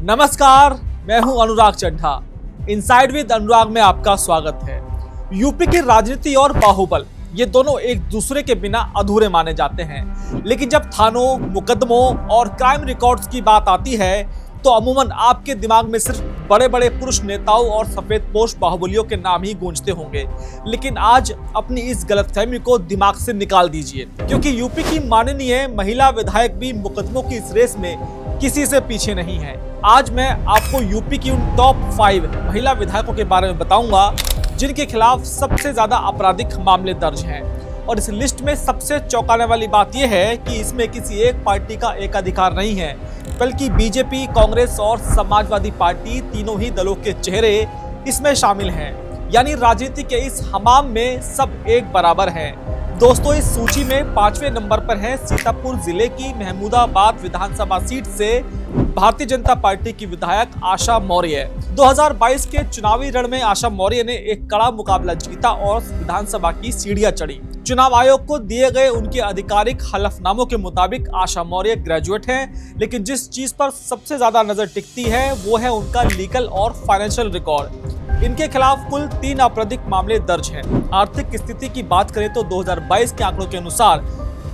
नमस्कार, मैं हूं अनुराग चड्ढा। इनसाइड विद अनुराग में आपका स्वागत है। यूपी की राजनीति और बाहुबल ये दोनों एक दूसरे के बिना अधूरे माने जाते हैं, लेकिन जब थानों, मुकदमों और क्राइम रिकॉर्ड्स की बात आती है तो अमूमन आपके दिमाग में सिर्फ बड़े बड़े पुरुष नेताओं और सफेदपोश बाहुबलियों के नाम ही गूंजते होंगे। लेकिन आज अपनी इस गलतफहमी को दिमाग से निकाल दीजिए, क्योंकि यूपी की माननीय महिला विधायक भी मुकदमों की इस रेस में किसी से पीछे नहीं है। आज मैं आपको यूपी की उन टॉप 5 महिला विधायकों के बारे में बताऊंगा जिनके खिलाफ सबसे ज्यादा आपराधिक मामले दर्ज हैं। और इस लिस्ट में सबसे चौंकाने वाली बात यह है कि इसमें किसी एक पार्टी का एकाधिकार नहीं है, बल्कि बीजेपी, कांग्रेस और समाजवादी पार्टी तीनों ही दलों के चेहरे इसमें शामिल हैं। यानी राजनीति के इस हमाम में सब एक बराबर हैं। दोस्तों, इस सूची में 5वें नंबर पर है सीतापुर जिले की महमूदाबाद विधानसभा सीट से भारतीय जनता पार्टी की विधायक आशा मौर्य। 2022 के चुनावी रण में आशा मौर्य ने एक कड़ा मुकाबला जीता और विधानसभा की सीढ़ियां चढ़ी। चुनाव आयोग को दिए गए उनके आधिकारिक हलफनामों के मुताबिक आशा मौर्य ग्रेजुएट हैं, लेकिन जिस चीज पर सबसे ज्यादा नजर टिकती है वो है उनका लीगल और फाइनेंशियल रिकॉर्ड। इनके खिलाफ कुल 3 आपराधिक मामले दर्ज हैं। आर्थिक स्थिति की बात करें तो 2022 के आंकड़ों के अनुसार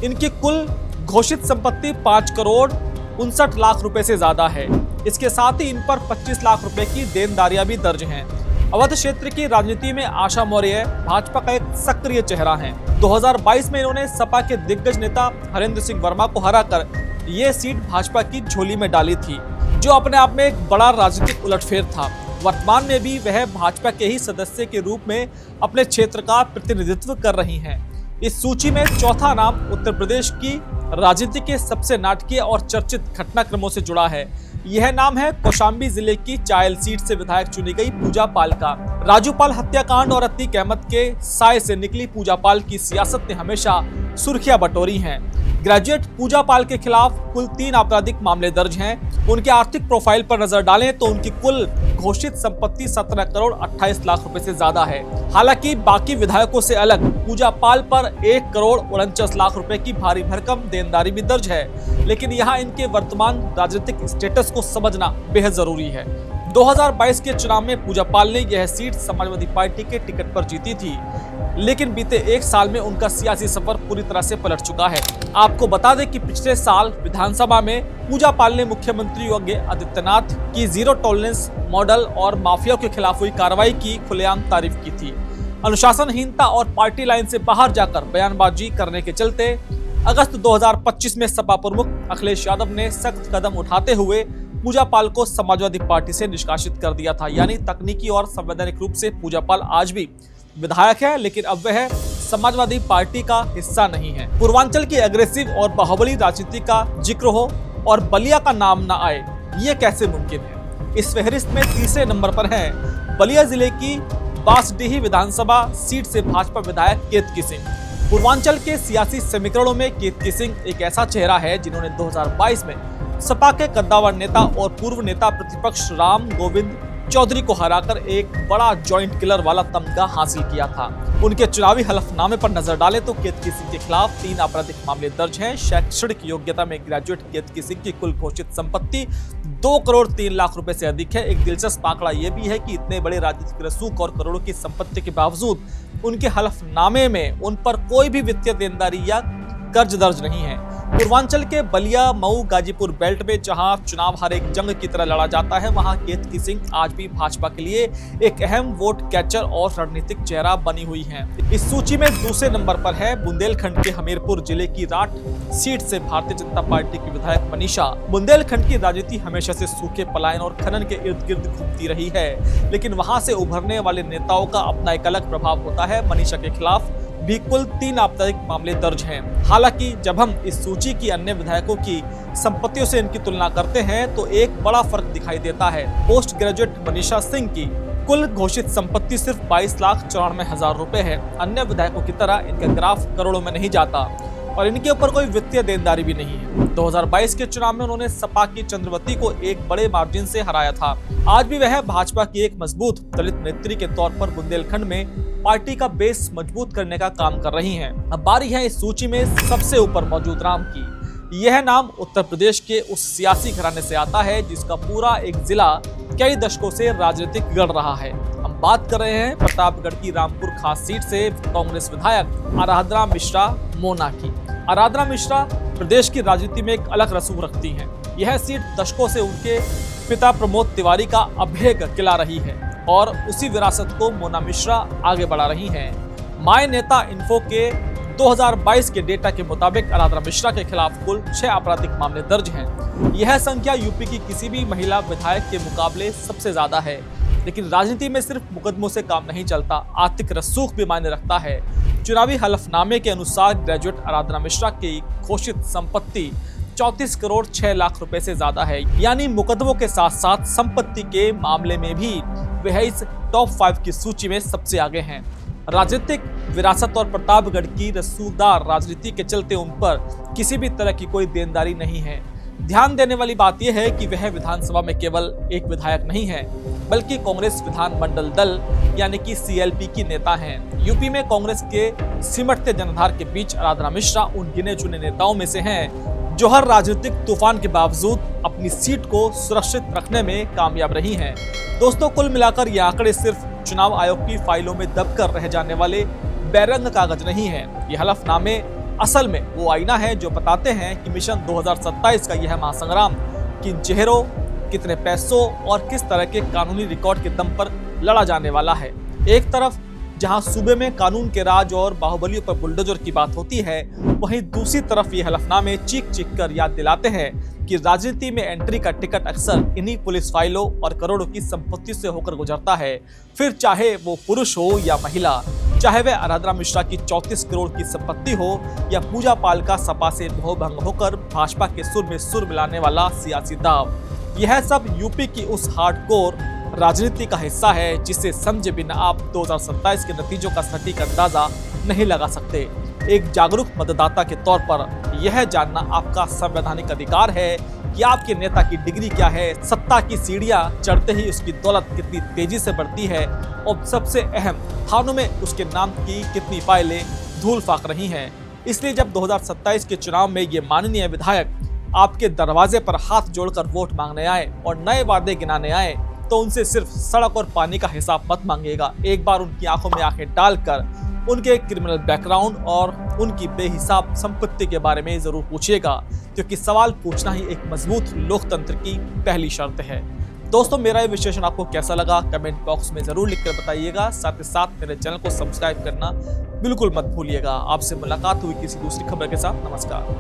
इनकी कुल घोषित संपत्ति 5 करोड़ 59 लाख रुपए से ज्यादा है। इसके साथ ही इन पर 25 लाख रुपए की देनदारियां भी दर्ज हैं। अवध क्षेत्र की राजनीति में आशा मौर्य भाजपा का एक सक्रिय चेहरा है। 2022 में इन्होंने सपा के दिग्गज नेता हरेंद्र सिंह वर्मा को हराकर ये सीट भाजपा की झोली में डाली थी, जो अपने आप में एक बड़ा राजनीतिक उलटफेर था। वर्तमान में भी वह भाजपा के ही सदस्य के रूप में अपने क्षेत्र का प्रतिनिधित्व कर रही हैं। इस सूची में चौथा नाम उत्तर प्रदेश की राजनीति के सबसे नाटकीय और चर्चित घटनाक्रमों से जुड़ा है। यह नाम है कौशाम्बी जिले की चायल सीट से विधायक चुनी गई पूजा पाल का। राजू पाल हत्याकांड और अतीक अहमद के साय से निकली पूजा पाल की सियासत ने हमेशा सुर्खियां बटोरी हैं। ग्रेजुएट पूजा पाल के खिलाफ कुल 3 आपराधिक मामले दर्ज हैं। उनके आर्थिक प्रोफाइल पर नजर डालें तो उनकी कुल घोषित संपत्ति 17 करोड़ 28 लाख रुपए से ज्यादा है। हालांकि बाकी विधायकों से अलग पूजा पाल पर 1 करोड़ 49 लाख रुपए की भारी भरकम देनदारी भी दर्ज है। लेकिन यहाँ इनके वर्तमान राजनीतिक स्टेटस को समझना बेहद जरूरी है। 2022 के चुनाव में पूजा पाल ने यह सीट समाजवादी पार्टी के टिकट पर जीती थी, लेकिन बीते 1 साल में उनका सियासी सफर पूरी तरह से पलट चुका है। आपको बता दें कि पिछले साल विधानसभा में पूजा पाल ने मुख्यमंत्री योगी आदित्यनाथ की जीरो टॉलरेंस मॉडल और माफिया के खिलाफ हुई कार्रवाई की खुलेआम तारीफ की थी। अनुशासनहीनता और पार्टी लाइन से बाहर जाकर बयानबाजी करने के चलते अगस्त 2025 में सपा प्रमुख अखिलेश यादव ने सख्त कदम उठाते हुए पूजा पाल को समाजवादी पार्टी से निष्कासित कर दिया था। यानी तकनीकी और संवैधानिक रूप से पूजा पाल आज भी विधायक है, लेकिन अब वह समाजवादी पार्टी का हिस्सा नहीं है। पूर्वांचल की एग्रेसिव और बाहुबली राजनीति का जिक्र हो और बलिया का नाम न आए, ये कैसे मुमकिन है? इस फहरिस्त में तीसरे नंबर पर है बलिया जिले की बांसडीही विधानसभा सीट से भाजपा विधायक केतकी सिंह। पूर्वांचल के सियासी समीकरणों में केतकी सिंह एक ऐसा चेहरा है जिन्होंने 2022 में सपा के कद्दावर नेता और पूर्व नेता प्रतिपक्ष राम गोविंद चौधरी को हराकर एक बड़ा जॉइंट किलर वाला तमगा हासिल किया था। उनके चुनावी हलफनामे पर नजर डालें तो केतकी सिंह के खिलाफ 3 आपराधिक मामले दर्ज हैं। शैक्षणिक योग्यता में ग्रेजुएट केतकी सिंह की कुल घोषित संपत्ति 2 करोड़ 3 लाख रुपए से अधिक है। एक दिलचस्प आंकड़ा यह भी है कि इतने बड़े राजनीतिक रसूख और करोड़ों की संपत्ति के बावजूद उनके हलफनामे में उन पर कोई भी वित्तीय देनदारी या कर्ज दर्ज नहीं है। पूर्वांचल के बलिया, मऊ, गाजीपुर बेल्ट में जहां चुनाव हर एक जंग की तरह लड़ा जाता है, वहां केतकी सिंह आज भी भाजपा के लिए एक अहम वोट कैचर और रणनीतिक चेहरा बनी हुई हैं। इस सूची में दूसरे नंबर पर है बुंदेलखंड के हमीरपुर जिले की राठ सीट से भारतीय जनता पार्टी की विधायक मनीषा। बुंदेलखंड की राजनीति हमेशा से सूखे, पलायन और खनन के इर्द गिर्द घूमती रही है, लेकिन वहां से उभरने वाले नेताओं का अपना एक अलग प्रभाव होता है। मनीषा के खिलाफ भी कुल 3 आपराधिक मामले दर्ज हैं। हालांकि जब हम इस सूची की अन्य विधायकों की संपत्तियों से इनकी तुलना करते हैं तो एक बड़ा फर्क दिखाई देता है। पोस्ट ग्रेजुएट मनीषा सिंह की कुल घोषित संपत्ति सिर्फ 22,94,000 रुपए है। अन्य विधायकों की तरह इनका ग्राफ करोड़ों में नहीं जाता और इनके ऊपर कोई वित्तीय देनदारी भी नहीं है। 2022 के चुनाव में उन्होंने सपा की चंद्रवती को एक बड़े मार्जिन से हराया था। आज भी वह भाजपा की एक मजबूत दलित नेत्री के तौर पर बुंदेलखंड में पार्टी का बेस मजबूत करने का काम कर रही हैं। अब बारी है इस सूची में सबसे ऊपर मौजूद राम की। यह नाम उत्तर प्रदेश के उस सियासी घराने से आता है जिसका पूरा एक जिला कई दशकों से राजनीतिक गढ़ रहा है। हम बात कर रहे हैं प्रतापगढ़ की रामपुर खास सीट से कांग्रेस विधायक आराधना मिश्रा मोना की। आराधना मिश्रा प्रदेश की राजनीति में एक अलग रसूख रखती हैं। यह सीट दशकों से उनके पिता प्रमोद तिवारी का अभेद्य किला रही है और उसी विरासत को मोना मिश्रा आगे बढ़ा रही हैं। माय नेता इन्फो के 2022 के डेटा के मुताबिक आराधना मिश्रा के खिलाफ कुल 6 आपराधिक मामले दर्ज हैं। यह संख्या यूपी की किसी भी महिला विधायक के मुकाबले सबसे ज्यादा है। लेकिन राजनीति में सिर्फ मुकदमों से काम नहीं चलता, आर्थिक रसूख भी मायने रखता है। चुनावी हलफनामे के अनुसार ग्रेजुएट आराधना मिश्रा की घोषित संपत्ति 34 करोड़ 6 लाख रुपए से ज्यादा है। यानी मुकदमों के साथ साथ संपत्ति के मामले में भी वह इस टॉप 5 की सूची में सबसे आगे हैं। राजनीतिक विरासत और प्रतापगढ़ की रसूखदार राजनीति के चलते उन पर किसी भी तरह की कोई देनदारी नहीं है। ध्यान देने वाली बात यह है कि वह विधानसभा में केवल एक विधायक नहीं है, बल्कि कांग्रेस विधानमंडल दल यानी कि CLP की नेता हैं। यूपी में कांग्रेस के सिमटते जनाधार के बीच आराधना मिश्रा उन गिने चुने नेताओं में से हैं जो हर राजनीतिक तूफान के बावजूद अपनी सीट को सुरक्षित रखने में कामयाब रही हैं। दोस्तों, कुल मिलाकर ये आंकड़े सिर्फ चुनाव आयोग की फाइलों में दबकर रह जाने वाले बैरंग कागज नहीं है। ये हलफनामे असल में वो आईना है जो बताते हैं कि मिशन 2027 का यह महासंग्राम किन चेहरों, कितने पैसों और किस तरह के कानूनी रिकॉर्ड के दम पर लड़ा जाने वाला है। एक तरफ जहां सूबे में कानून के राज और बाहुबलियों पर बुलडोजर की बात होती है, वहीं दूसरी तरफ ये हलफनामे चीख चीख कर याद दिलाते हैं कि राजनीति में एंट्री का टिकट अक्सर इन्हीं पुलिस फाइलों और करोड़ों की संपत्ति से होकर गुजरता है। फिर चाहे वो पुरुष हो या महिला, चाहे वह आराधना मिश्रा की 34 करोड़ की संपत्ति हो या पूजा पाल का सपा से भंग होकर भाजपा के सुर में सुर मिलाने वाला सियासी दाव, यह सब यूपी की उस हार्डकोर राजनीति का हिस्सा है जिसे समझे बिना आप 2027 के नतीजों का सटीक अंदाजा नहीं लगा सकते। एक जागरूक मतदाता के तौर पर यह जानना आपका संवैधानिक अधिकार है कि आपके नेता की डिग्री क्या है, सत्ता की सीढ़ियां चढ़ते ही उसकी दौलत कितनी तेजी से बढ़ती है और सबसे अहम, थानों में उसके नाम की कितनी फाइलें धूल फाक रही हैं। इसलिए जब 2027 के चुनाव में ये माननीय विधायक आपके दरवाजे पर हाथ जोड़कर वोट मांगने आए और नए वादे गिनाने आए, तो उनसे सिर्फ सड़क और पानी का हिसाब मत मांगिएगा। एक बार उनकी आंखों में आंखें डालकर उनके क्रिमिनल बैकग्राउंड और उनकी बेहिसाब संपत्ति के बारे में जरूर पूछिएगा, क्योंकि सवाल पूछना ही एक मजबूत लोकतंत्र की पहली शर्त है। दोस्तों, मेरा ये विश्लेषण आपको कैसा लगा कमेंट बॉक्स में जरूर लिखकर बताइएगा। साथ ही साथ मेरे चैनल को सब्सक्राइब करना बिल्कुल मत भूलिएगा। आपसे मुलाकात हुई किसी दूसरी खबर के साथ। नमस्कार।